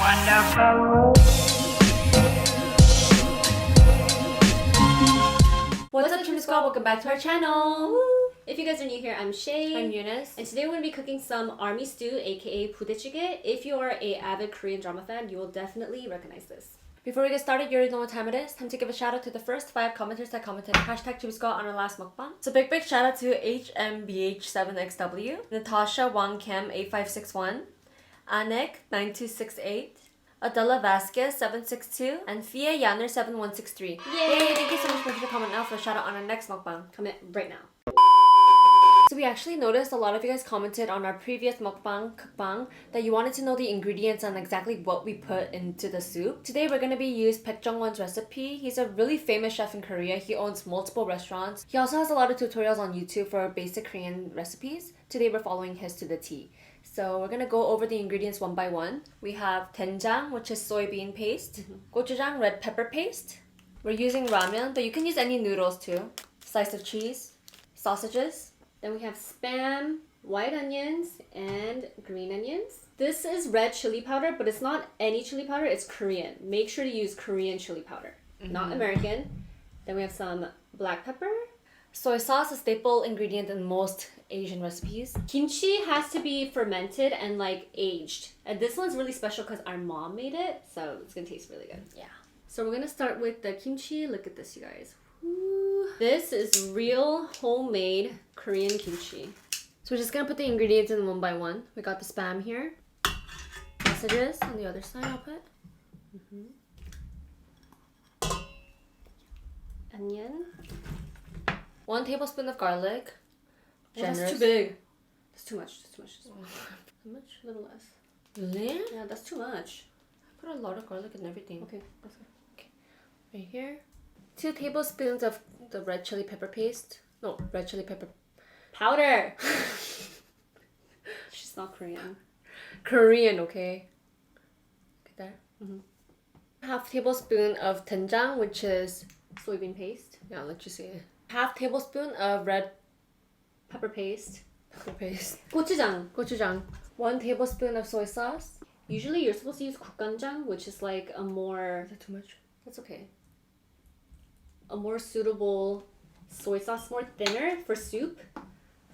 What's up, Chim Squad? Welcome back to our channel. Woo! If you guys are new here, I'm Shay. I'm Eunice. And today we're going to be cooking some army stew, aka 부대찌개. If you are a avid Korean drama fan, you will definitely recognize this. Before we get started, you already know what time it is. Time to give a shout out to the first 5 commenters that commented hashtag Chim Squad on our last mukbang. So big shout out to HMBH7XW, Natasha Wang Kim 8561, Anik 9268, Adela Vasquez 762, and Fia Yanner 7163. Yay! Thank you so much for the comment now for a shout out on our next mukbang. Comment right now. So we actually noticed a lot of you guys commented on our previous mukbang that you wanted to know the ingredients and exactly what we put into the soup. Today we're going to be using Baek Jung-won's recipe. He's a really famous chef in Korea. He owns multiple restaurants. He also has a lot of tutorials on YouTube for basic Korean recipes. Today we're following his to the T. So we're going to go over the ingredients one by one. We have doenjang, which is soybean paste, gochujang, red pepper paste. We're using ramen, but you can use any noodles too. Slice of cheese, sausages. Then we have spam, white onions, and green onions. This is red chili powder, but it's not any chili powder, it's Korean. Make sure to use Korean chili powder, not American. Then we have some black pepper. Soy sauce, a staple ingredient in most Asian recipes. Kimchi has to be fermented and like aged. And this one's really special because our mom made it, so it's gonna taste really good. Yeah. So we're gonna start with the kimchi. Look at this, you guys. Ooh. This is real homemade Korean kimchi. So we're just gonna put the ingredients in one by one. We got the spam here. Sausages on the other side I'll put. Onion. 1 tablespoon of garlic. Oh, that's Generous. too big. That's too much. That's too much. How much? A little less. Really? Yeah, that's too much. I put a lot of garlic and everything. Okay, that's good. Right here. 2 tablespoons of the red chili pepper paste. No, red chili pepper Powder! She's not Korean. Korean, okay? Okay, there. 1/2 tablespoon of doenjang, which is Soybean paste. yeah, I'll let you see it. 1/2 tablespoon of red Pepper paste. pepper paste. Gochujang. Gochujang. 1 tablespoon of soy sauce. Usually you're supposed to use 국간장, which is like a more... Is that too much? That's okay. A more suitable soy sauce, more thinner for soup.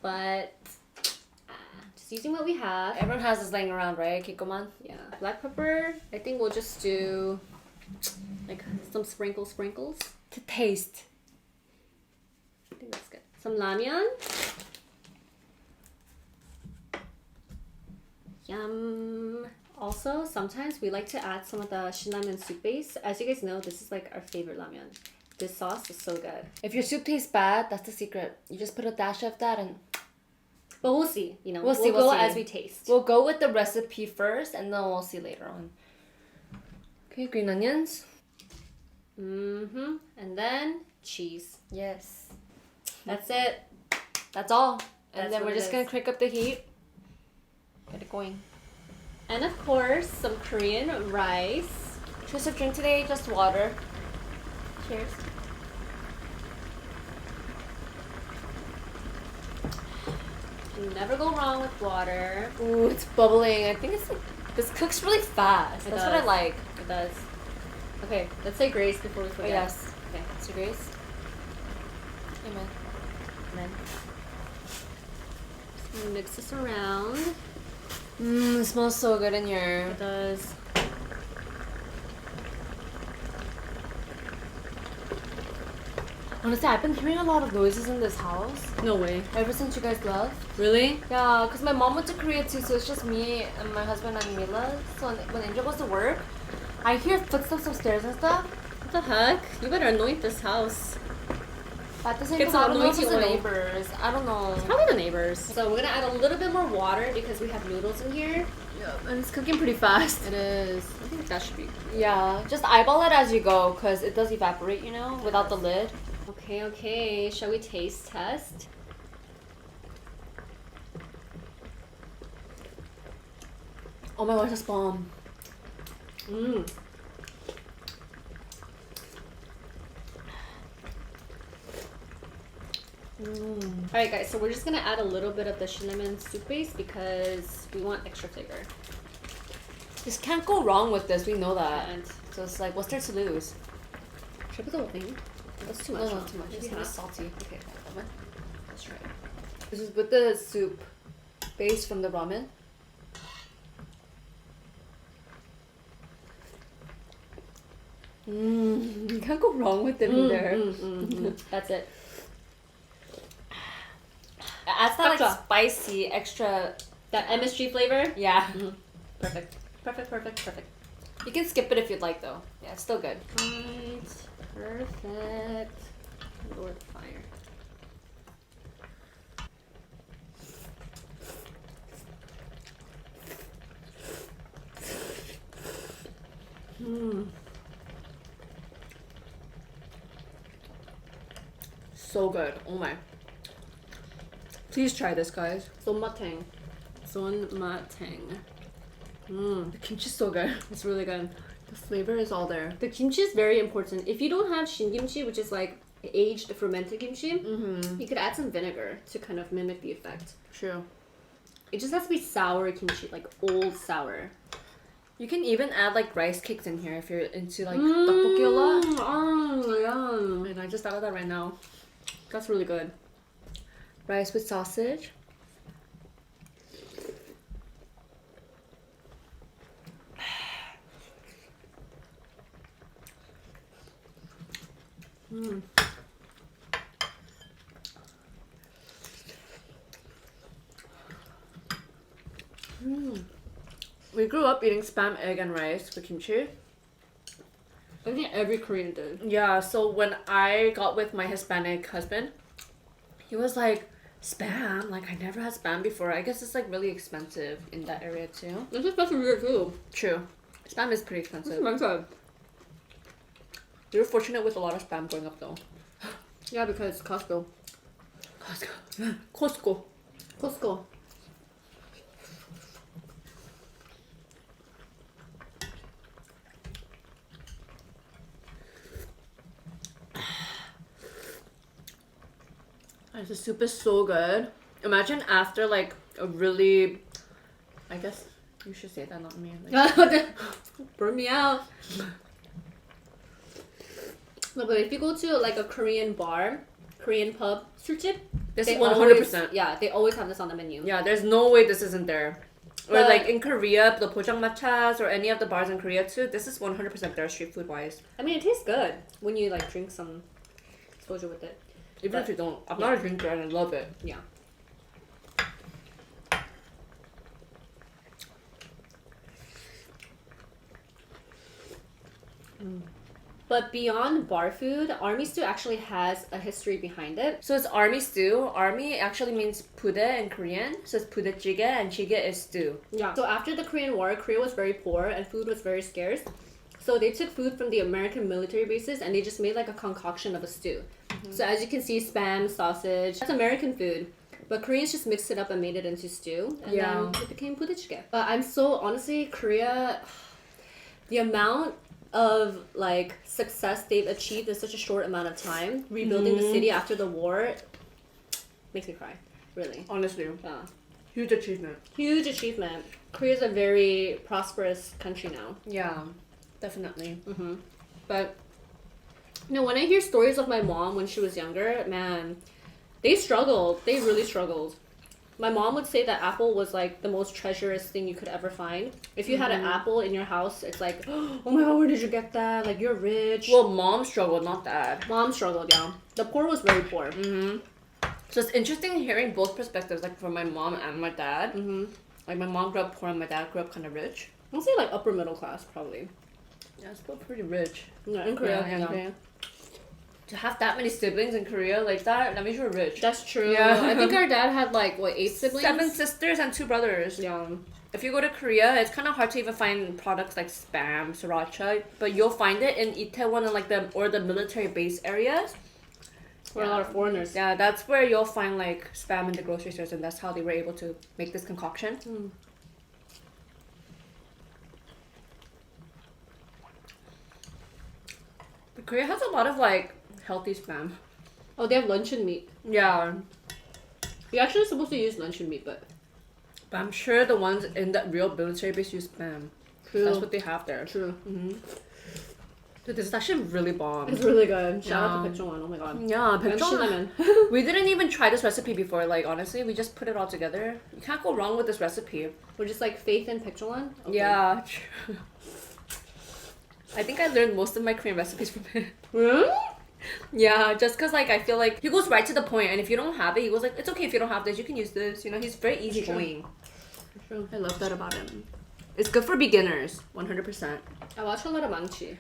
But just using what we have. Everyone has this laying around, right? Kikoman? Yeah. Black pepper. I think we'll just do like some sprinkles. To taste. I think that's good. Some ramyeon. Yum. Also, sometimes we like to add some of the shinramen soup base. As you guys know, this is like our favorite ramyeon. This sauce is so good. If your soup tastes bad, that's the secret. You just put a dash of that and... But we'll see, you know. We'll see. Go as we taste. We'll go with the recipe first and then we'll see later on. Okay, green onions. And then cheese. Yes. That's it. That's all. And That's then what we're it just is. gonna crank up the heat. Get it going. And of course, some Korean rice. Choice of drink today, just water. Cheers. You never go wrong with water. Ooh, it's bubbling. I think it's like, this cooks really fast. It That's what I does. like. It does. Okay, let's say grace before we Oh, forget. yes. Okay. So Grace. Amen. And then mix this around. It smells so good in here. It does. Honestly, I've been hearing a lot of noises in this house No way. ever since you guys left. Really? Yeah, because my mom went to Korea too, so it's just me and my husband and Mila. So when Angel goes to work, I hear footsteps upstairs and stuff. What the heck? You better anoint this house. But at the same Get time, I some don't know if it's the anointing oil. neighbors. I don't know. Probably the neighbors. So we're gonna add a little bit more water because we have noodles in here. Yeah, and it's cooking pretty fast. It is. I think that should be. Yeah, just eyeball it as you go because it does evaporate, you know, without the lid. Okay. Shall we taste test? Oh my gosh, that's bomb. Mmm. Alright guys, so we're just gonna add a little bit of the cinnamon soup base because we want extra flavor. Just can't go wrong with this. We know that. And So it's like, what's there to lose? should I put the whole thing? That's too much. No, huh? too much. Maybe It's a bit half. salty. Okay, let's try it. This is with the soup base from the ramen. You can't go wrong with it either. That's it. It adds that like Gotcha. spicy extra. That MSG flavor. Yeah. Perfect. Perfect. Perfect. Perfect. You can skip it if you'd like though. Yeah, it's still good. Right. Perfect. Lord fire. So good. Oh my. Please try this, guys. Sonmatang. Sonmatang. The kimchi's so good. It's really good. The flavor is all there. The kimchi is very important. If you don't have shingimchi, which is like aged fermented kimchi, you could add some vinegar to kind of mimic the effect. True. It just has to be sour kimchi, like old sour. You can even add like rice cakes in here if you're into like tteokbokki a lot. Oh, yeah. And I just thought of that right now. That's really good. Rice with sausage. We grew up eating spam, egg, and rice with kimchi. I think every Korean did. Yeah, so when I got with my Hispanic husband, he was like, spam? Like, I never had spam before. I guess it's like really expensive in that area too. This is special here too. True. Spam is pretty It's expensive. expensive. We were fortunate with a lot of spam growing up though. Yeah, because Costco. Costco. Costco. Costco. The soup is so good. Imagine after like a really, I guess you should say that, not me. Like, Burn me out. No, but if you go to like a Korean bar, Korean pub, 술집, this they is 100%. always- Yeah, they always have this on the menu. Yeah, there's no way this isn't there. Or But- like in Korea, the pojangmatchas or any of the bars in Korea too, this is 100% there street food wise. I mean, it tastes good when you like drink some soju with it. Even if you don't, I'm not a drinker and I love it. Yeah. But beyond bar food, army stew actually has a history behind it. So it's army stew. Army actually means pude in Korean. So it's 부대찌개 and jjigae is stew. Yeah. So after the Korean War, Korea was very poor and food was very scarce. So they took food from the American military bases and they just made like a concoction of a stew. So as you can see, spam, sausage, that's American food. But Koreans just mixed it up and made it into stew. And Yeah. then it became 부대찌개. I'm so, honestly, Korea, the amount of like success they've achieved in such a short amount of time, rebuilding the city after the war, makes me cry. Really. Honestly, Yeah. huge achievement. Huge achievement. Korea's a very prosperous country now. Yeah, definitely. But no, when I hear stories of my mom when she was younger, man, they struggled. They really struggled. My mom would say that apple was like the most treacherous thing you could ever find. If you had an apple in your house, it's like, oh my god, where did you get that? Like, you're rich. Well, mom struggled, not dad. Mom struggled, yeah. The poor was very poor. So it's interesting hearing both perspectives, like from my mom and my dad. Like my mom grew up poor and my dad grew up kind of rich. I'll say like upper middle class, probably. Yeah, it's still pretty rich. Yeah, in Korea. Yeah, in yeah. Korea. To have that many siblings in Korea like that means you're rich. That's true. Yeah. I think our dad had like, what, 8 siblings? 7 sisters and 2 brothers. Yeah. If you go to Korea, it's kind of hard to even find products like spam, sriracha, but you'll find it in Itaewon and like the military base areas. We're a lot of foreigners. Yeah, that's where you'll find like spam in the grocery stores, and that's how they were able to make this concoction. But Korea has a lot of like healthy spam. Oh, they have luncheon meat. Yeah, You're actually supposed to use luncheon meat, but but I'm sure the ones in that real military base use spam. True. That's what they have there. True. Dude, this is actually really bomb. It's really good. Shout out to Baekjongwon. Oh my god. Yeah, Baekjongwon. We didn't even try this recipe before. Like honestly, we just put it all together. You can't go wrong with this recipe. We're just like faith in Baekjongwon. Okay. Yeah. True. I think I learned most of my Korean recipes from him. Really? Yeah, just cause like I feel like he goes right to the point, and if you don't have it, he goes like, it's okay if you don't have this, you can use this. You know, he's very easygoing. True. I love that about him. It's good for beginners, 100%. I watch a lot of Mangchi.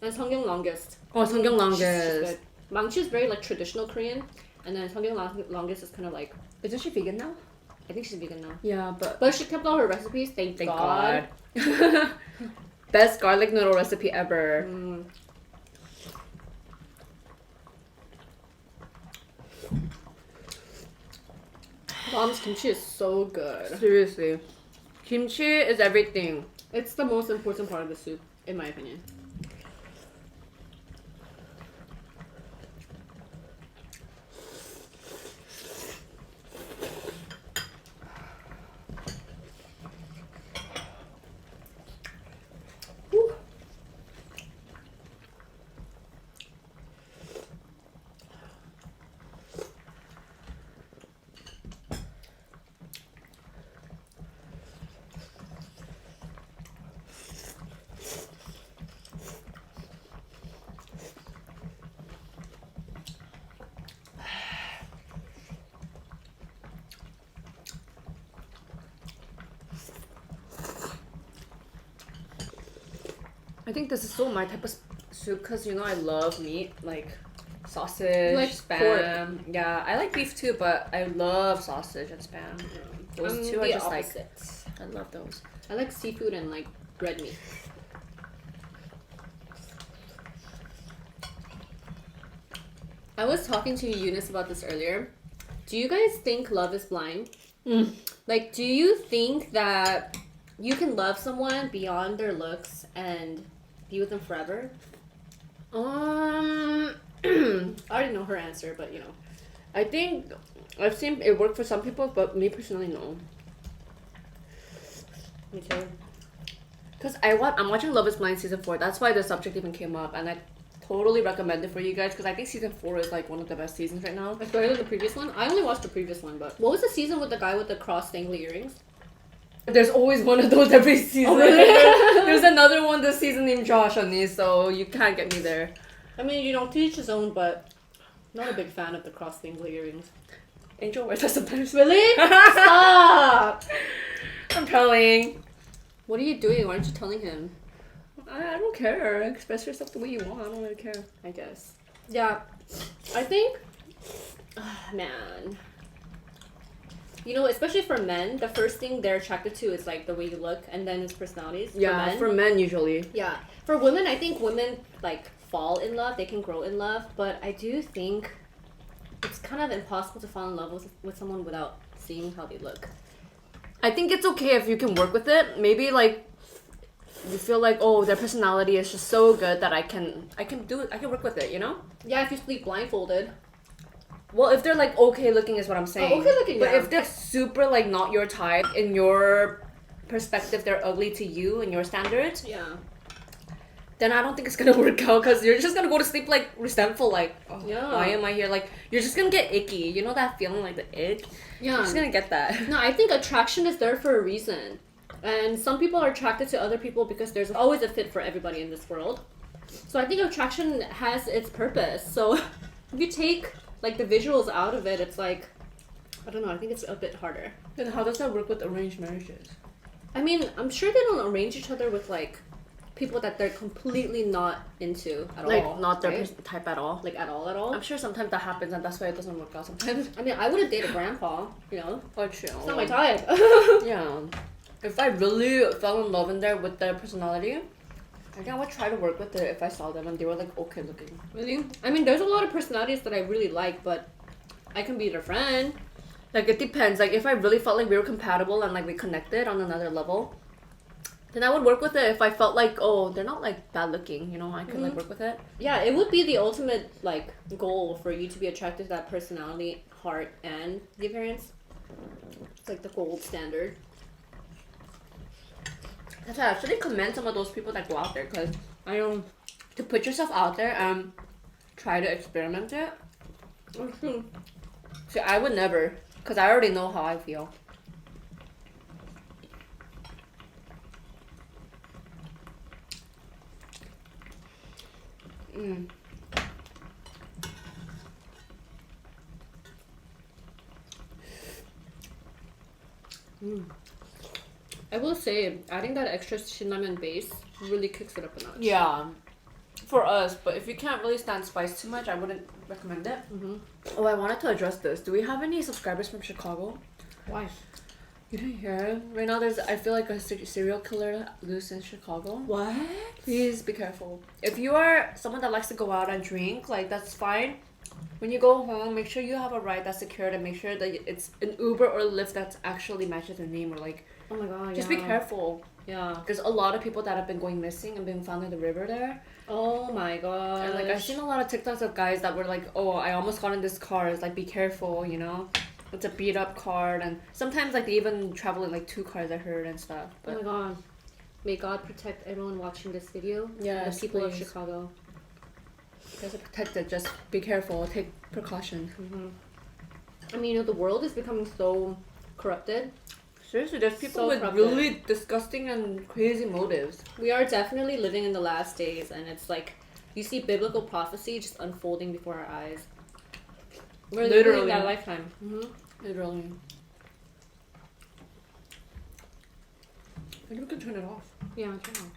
And Songyung Longest. Oh, Songyung She's Longest. good. Mangchi is very like traditional Korean, and then Songyung Longest is kind of like, Isn't she vegan now? I think she's vegan now. Yeah, But she kept all her recipes. Thank God. Best garlic noodle recipe ever. Mom's kimchi is so good. Seriously, kimchi is everything. It's the most important part of the soup, in my opinion. Whew. I think this is so my type of soup because you know I love meat, like sausage, like spam. Yeah, I like beef too, but I love sausage and spam. Those two are the just opposite. like I love those. I like seafood and like red meat. I was talking to Eunice about this earlier. Do you guys think love is blind? Like, do you think that you can love someone beyond their looks and be with them forever? I already know her answer, but you know. I think I've seen it work for some people, but me personally, no. Me too. Because I'm watching Love is Blind season 4. That's why the subject even came up, and I totally recommend it for you guys because I think season 4 is like one of the best seasons right now. It's better than the previous one. I only watched the previous one, but what was the season with the guy with the cross dangly earrings? There's always one of those every season. Oh, really? There's another one this season named Josh on me, so you can't get me there. I mean, you don't teach his own, but not a big fan of the cross dangly earrings. Angel wears that sometimes. Really? Stop! I'm telling. What are you doing? Why aren't you telling him? I don't care. Express yourself the way you want. I don't really care. I guess. Yeah. I think... man. You know, especially for men, the first thing they're attracted to is like the way you look and then his personalities. Yeah, for men usually. Yeah. For women, I think women like fall in love. They can grow in love. But I do think it's kind of impossible to fall in love with someone without seeing how they look. I think it's okay if you can work with it. Maybe like you feel like, oh, their personality is just so good that I can do it. I can work with it, you know? Yeah, if you sleep blindfolded. Well, if they're like okay looking is what I'm saying. Oh, okay looking, But yeah. if they're super like not your type, in your perspective, they're ugly to you and your standards, Yeah. then I don't think it's gonna work out because you're just gonna go to sleep like resentful, like, oh, Yeah. why am I here? Like, you're just gonna get icky. You know that feeling, like the ick? Yeah. You're just gonna get that. No, I think attraction is there for a reason. And some people are attracted to other people because there's always a fit for everybody in this world. So I think attraction has its purpose. So if you take like the visuals out of it, it's like, I don't know, I think it's a bit harder. Then how does that work with arranged marriages? I mean, I'm sure they don't arrange each other with like people that they're completely not into at Like, all. not their right? type at all. Like at all. I'm sure sometimes that happens and that's why it doesn't work out sometimes. I mean, I wouldn't date a grandpa, you know? Oh, true. It's not my type. Yeah. If I really fell in love in there with their personality, I think I would try to work with it if I saw them and they were like okay looking. Really? I mean, there's a lot of personalities that I really like, but I can be their friend. Like, it depends. Like, if I really felt like we were compatible and like we connected on another level, then I would work with it. If I felt like, oh, they're not like bad looking, you know, I could like work with it. Yeah, it would be the ultimate like goal for you to be attracted to that personality, heart, and the appearance. It's like the gold standard. That's why I actually commend some of those people that go out there, because I know to put yourself out there and try to experiment it. See, I would never, because I already know how I feel. I will say, adding that extra shinramen base really kicks it up a notch. Yeah, for us, but if you can't really stand spice too much, I wouldn't recommend it. Oh, I wanted to address this. Do we have any subscribers from Chicago? Why? You didn't hear it? Right now, I feel like a serial killer loose in Chicago. What? Please be careful. If you are someone that likes to go out and drink, like, that's fine. When you go home, make sure you have a ride that's secured and make sure that it's an Uber or Lyft that actually matches the name, or like, Oh my god, just be careful. Yeah. There's a lot of people that have been going missing and being found in the river there. Oh my god. And like, I've seen a lot of TikToks of guys that were like, oh, I almost got in this car. It's like, be careful, you know? It's a beat up car, and sometimes like they even travel in like 2 cars, I heard, and stuff. But oh my god. May God protect everyone watching this video. Yes, the people of please. Chicago. You guys are protected. Just be careful. Take precaution. I mean, you know, the world is becoming so corrupted. Seriously, there's people So with corrupted. really disgusting and crazy motives. We are definitely living in the last days, and it's like you see biblical prophecy just unfolding before our eyes. We're literally in that lifetime. Literally. Maybe we could turn it off. Yeah, turn on.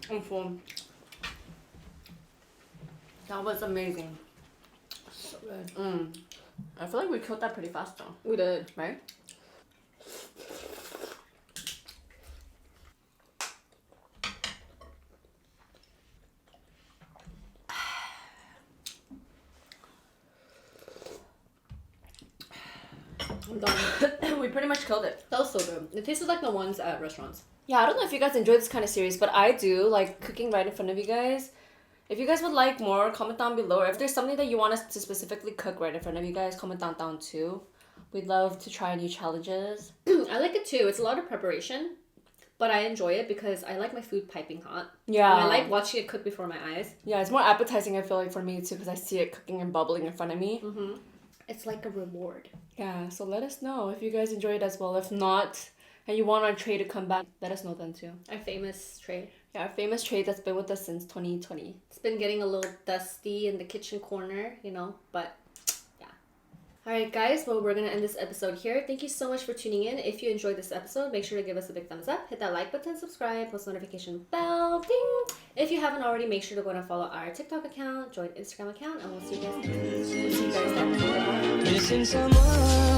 I'm full. That was amazing. So good. I feel like we killed that pretty fast though. We did. Right? I'm done. We pretty much killed it. That was so good. It tasted like the ones at restaurants. Yeah, I don't know if you guys enjoy this kind of series, but I do, like cooking right in front of you guys. If you guys would like more, comment down below. If there's something that you want us to specifically cook right in front of you guys, comment down too. We'd love to try new challenges. I like it too. It's a lot of preparation, but I enjoy it because I like my food piping hot. Yeah. And I like watching it cook before my eyes. Yeah, it's more appetizing, I feel like, for me too, because I see it cooking and bubbling in front of me. It's like a reward. Yeah, so let us know if you guys enjoy it as well. If not, and you want our tray to come back, let us know then too. Our famous tray. Yeah, our famous tray that's been with us since 2020. It's been getting a little dusty in the kitchen corner, you know, but yeah. Alright guys, well we're going to end this episode here. Thank you so much for tuning in. If you enjoyed this episode, make sure to give us a big thumbs up. Hit that like button, subscribe, post notification bell, ding! If you haven't already, make sure to go and follow our TikTok account, join Instagram account, and we'll see you guys next time. We'll see you guys then. Bye. Missing someone